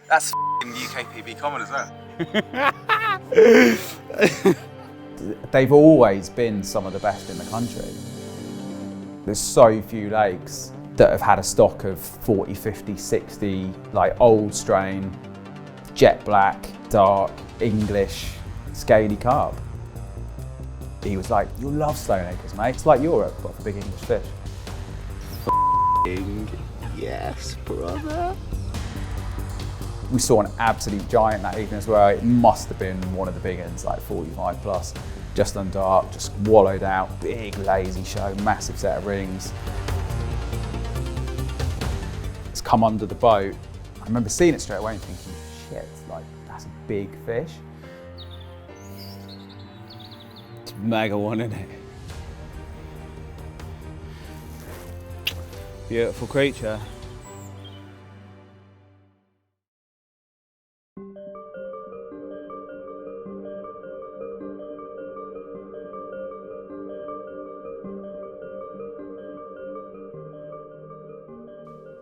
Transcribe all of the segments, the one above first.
That's UKPB common as well. They've always been some of the best in the country. There's so few lakes that have had a stock of 40, 50, 60, like old strain, jet black, dark, English, scaly carp. He was like, you'll love Stoneacres, mate. It's like Europe, but for big English fish. Yes, brother. We saw an absolute giant that evening as well. It must have been one of the big ones, like 45 plus, just on dark, just wallowed out, big lazy show, massive set of rings. It's come under the boat. I remember seeing it straight away and thinking, shit, like that's a big fish. It's a mega one, isn't it? Beautiful creature.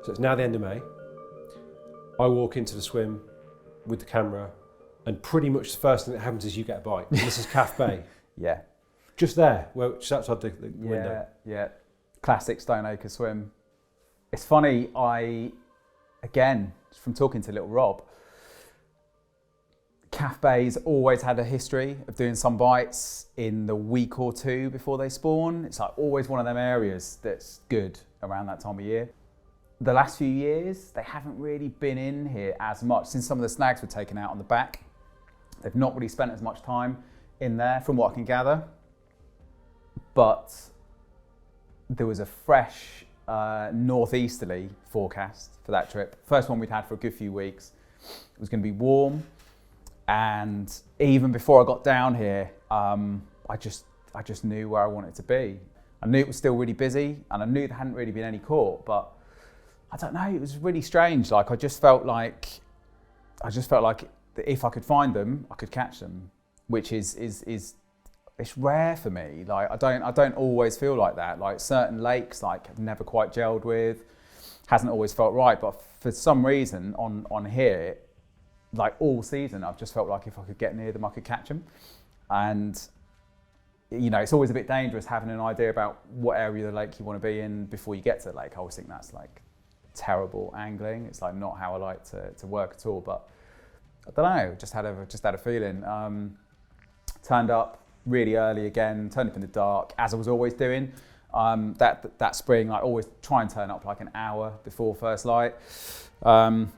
So it's now the end of May. I walk into the swim with the camera, and pretty much the first thing that happens is you get a bite. And this is Calf Bay. Yeah. Just there, well, just outside the window. Yeah. Classic Stoneacres swim. It's funny, again, from talking to little Rob, Calf Bay's always had a history of doing some bites in the week or two before they spawn. It's like always one of them areas that's good around that time of year. The last few years, they haven't really been in here as much since some of the snags were taken out on the back. They've not really spent as much time in there from what I can gather. But there was a fresh northeasterly forecast for that trip. First one we'd had for a good few weeks. It was going to be warm. And even before I got down here, I just knew where I wanted to be. I knew it was still really busy, and I knew there hadn't really been any caught, but I don't know, it was really strange. Like I just felt like if I could find them, I could catch them, which is it's rare for me. Like I don't always feel like that. Like certain lakes, like I've never quite gelled with, hasn't always felt right. But for some reason on here, like all season, I've just felt like if I could get near them, I could catch them. And you know, it's always a bit dangerous having an idea about what area of the lake you want to be in before you get to the lake. I always think that's like terrible angling. It's like not how I like to work at all. But I don't know, just had a feeling. Turned up really early again, turned up in the dark, as I was always doing. That spring, I always try and turn up like an hour before first light.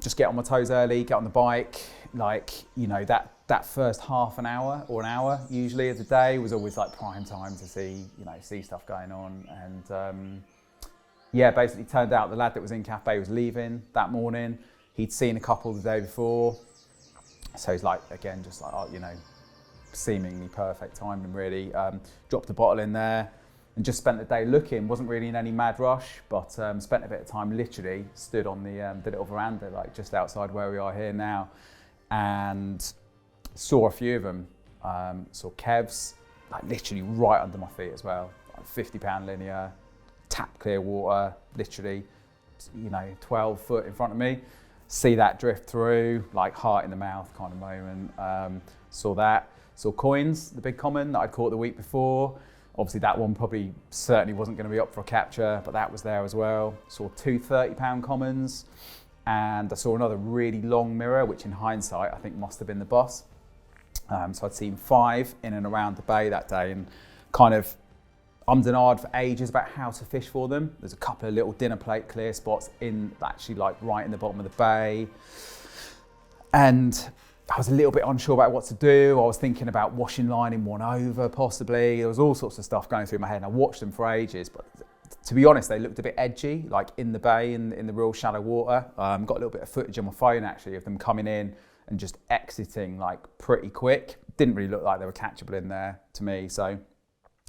Just get on my toes early, get on the bike. Like, you know, that first half an hour or an hour usually of the day was always like prime time to see stuff going on. And yeah, basically turned out the lad that was in Calf Bay was leaving that morning. He'd seen a couple the day before. So he's like, again, just like, you know, seemingly perfect timing really. Dropped a bottle in there and just spent the day looking. Wasn't really in any mad rush, but spent a bit of time literally stood on the little veranda, like just outside where we are here now, and saw a few of them. Saw Kevs, like literally right under my feet as well. Like 50-pound linear, tap clear water, literally, you know, 12 foot in front of me. See that drift through, like heart in the mouth kind of moment. Saw that. Saw coins, the big common that I'd caught the week before. Obviously that one probably certainly wasn't going to be up for a capture, but that was there as well. Saw two 30-pound commons, and I saw another really long mirror, which in hindsight I think must have been the boss. So I'd seen 5 in and around the bay that day, and kind of ummed and ahed for ages about how to fish for them. There's a couple of little dinner plate clear spots in actually like right in the bottom of the bay. And I was a little bit unsure about what to do. I was thinking about washing lining one over possibly. There was all sorts of stuff going through my head, and I watched them for ages. But to be honest, they looked a bit edgy, like in the bay, in the real shallow water. Got a little bit of footage on my phone actually of them coming in and just exiting like pretty quick. Didn't really look like they were catchable in there to me. So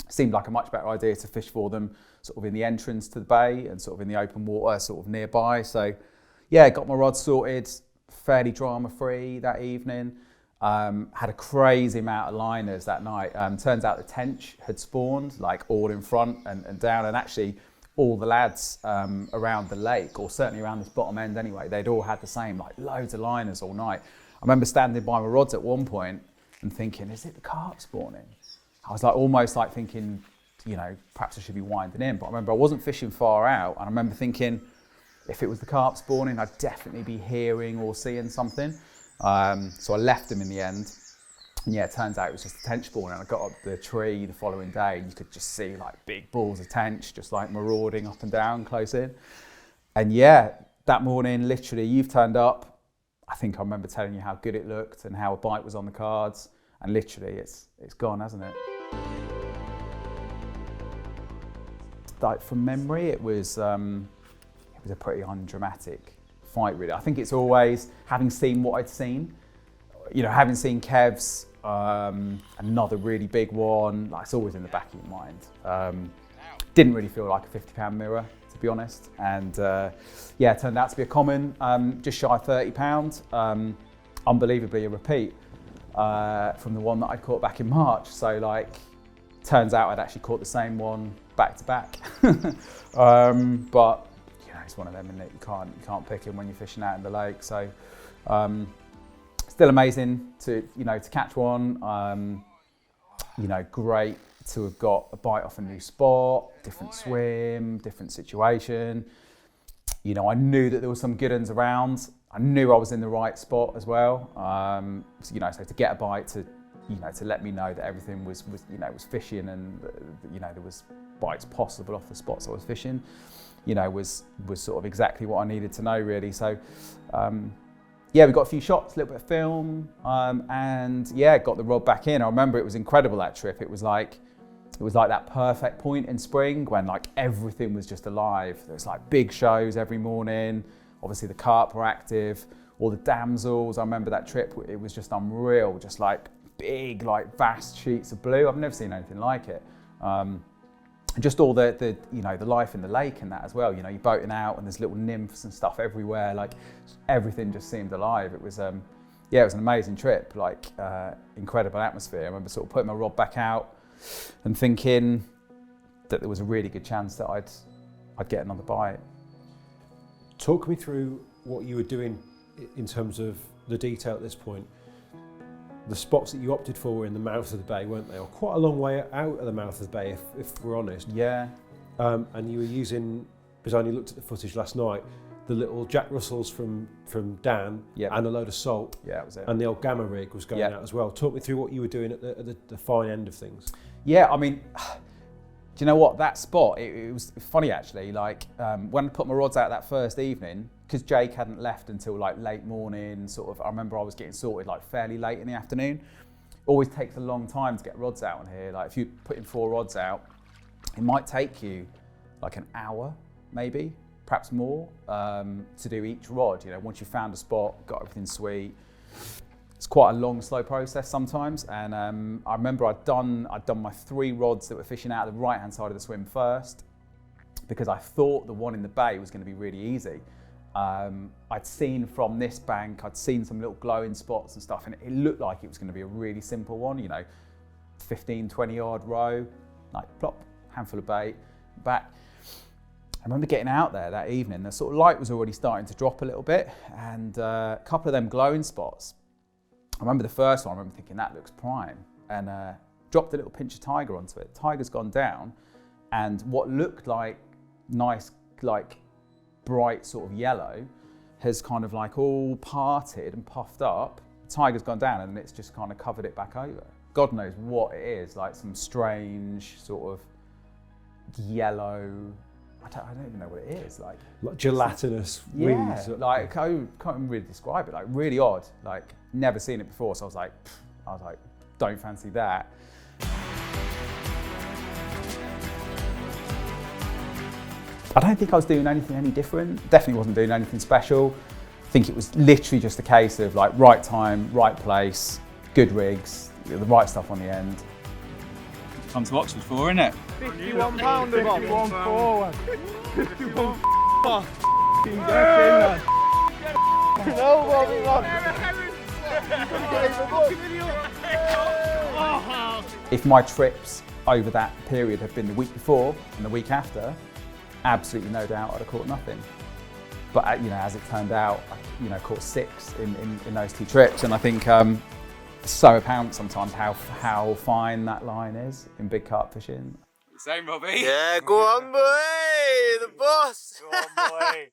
seemed like a much better idea to fish for them sort of in the entrance to the bay and sort of in the open water sort of nearby. So yeah, got my rod sorted, fairly drama free that evening. Had a crazy amount of liners that night. Turns out the tench had spawned like all in front and down, and actually all the lads around the lake, or certainly around this bottom end anyway, they'd all had the same, like loads of liners all night. I remember standing by my rods at one point and thinking, is it the carp spawning? I was like almost like thinking, you know, perhaps I should be winding in. But I remember I wasn't fishing far out, and I remember thinking, if it was the carp spawning, I'd definitely be hearing or seeing something. So I left them in the end. And yeah, it turns out it was just a tench spawning. And I got up the tree the following day, and you could just see like big balls of tench just like marauding up and down close in. And yeah, that morning, literally, you've turned up. I think I remember telling you how good it looked and how a bite was on the cards. And literally, it's gone, hasn't it? Like from memory, it was a pretty undramatic fight, really. I think it's always, having seen what I'd seen, you know, having seen Kev's, another really big one, like it's always in the back of your mind. Didn't really feel like a 50-pound mirror, to be honest. And yeah, it turned out to be a common, just shy of £30. Unbelievably a repeat from the one that I caught back in March. So like, turns out I'd actually caught the same one back to back. But you know, it's one of them, isn't it? You can't pick him when you're fishing out in the lake. So still amazing to catch one. You know, great to have got a bite off a new spot, different swim, different situation. You know, I knew that there were some good ones around. I knew I was in the right spot as well. So, you know, so to get a bite, to let me know that everything was fishing, and you know, there was bites possible off the spots I was fishing, you know, was sort of exactly what I needed to know, really. So yeah, we got a few shots, a little bit of film, and yeah, got the rod back in. I remember it was incredible, that trip. It was like that perfect point in spring when like everything was just alive. There was like big shows every morning. Obviously the carp were active, all the damsels. I remember that trip, it was just unreal, just like big, like vast sheets of blue. I've never seen anything like it. Just all the you know, the life in the lake and that as well. You know, you're boating out and there's little nymphs and stuff everywhere. Like everything just seemed alive. It was yeah, it was an amazing trip. Like incredible atmosphere. I remember sort of putting my rod back out and thinking that there was a really good chance that I'd get another bite. Talk me through what you were doing in terms of the detail at this point. The spots that you opted for were in the mouth of the bay, weren't they? Or quite a long way out of the mouth of the bay, if we're honest. Yeah. And you were using, because I only looked at the footage last night, the little Jack Russells from Dan, yep, and a load of salt. Yeah, that was it. And the old Gamma rig was going, yep, out as well. Talk me through what you were doing at the fine end of things. Yeah, I mean, do you know what, that spot, it was funny actually, like when I put my rods out that first evening, because Jake hadn't left until like late morning, sort of, I remember I was getting sorted like fairly late in the afternoon. Always takes a long time to get rods out on here. Like if you're putting 4 rods out, it might take you like an hour, maybe, perhaps more, to do each rod. You know, once you've found a spot, got everything sweet. It's quite a long, slow process sometimes. And I remember I'd done my 3 rods that were fishing out of the right-hand side of the swim first, because I thought the one in the bay was going to be really easy. I'd seen from this bank, I'd seen some little glowing spots and stuff, and it looked like it was going to be a really simple one, you know, 15, 20 yard row, like plop, handful of bait, back. I remember getting out there that evening, the sort of light was already starting to drop a little bit, and a couple of them glowing spots. I remember the first one, I remember thinking that looks prime, and dropped a little pinch of tiger onto it. Tiger's gone down, and what looked like nice, like bright sort of yellow has kind of like all parted and puffed up. Tiger's gone down and it's just kind of covered it back over. God knows what it is, like some strange sort of yellow, I don't even know what it is. Like gelatinous yeah, wings. Like I can't really describe it, like really odd, like never seen it before. So I was like, don't fancy that. I don't think I was doing anything any different. Definitely wasn't doing anything special. I think it was literally just a case of like right time, right place, good rigs, the right stuff on the end. Come to Oxford for, innit? 51 pounder, 51 forward. 51 If my trips over that period had been the week before and the week after, absolutely no doubt I'd have caught nothing. But you know, as it turned out, I caught 6 in those 2 trips, and I think it's so apparent sometimes how fine that line is in big carp fishing. Same, Robbie. Yeah, go on, boy, the boss. Go on, boy.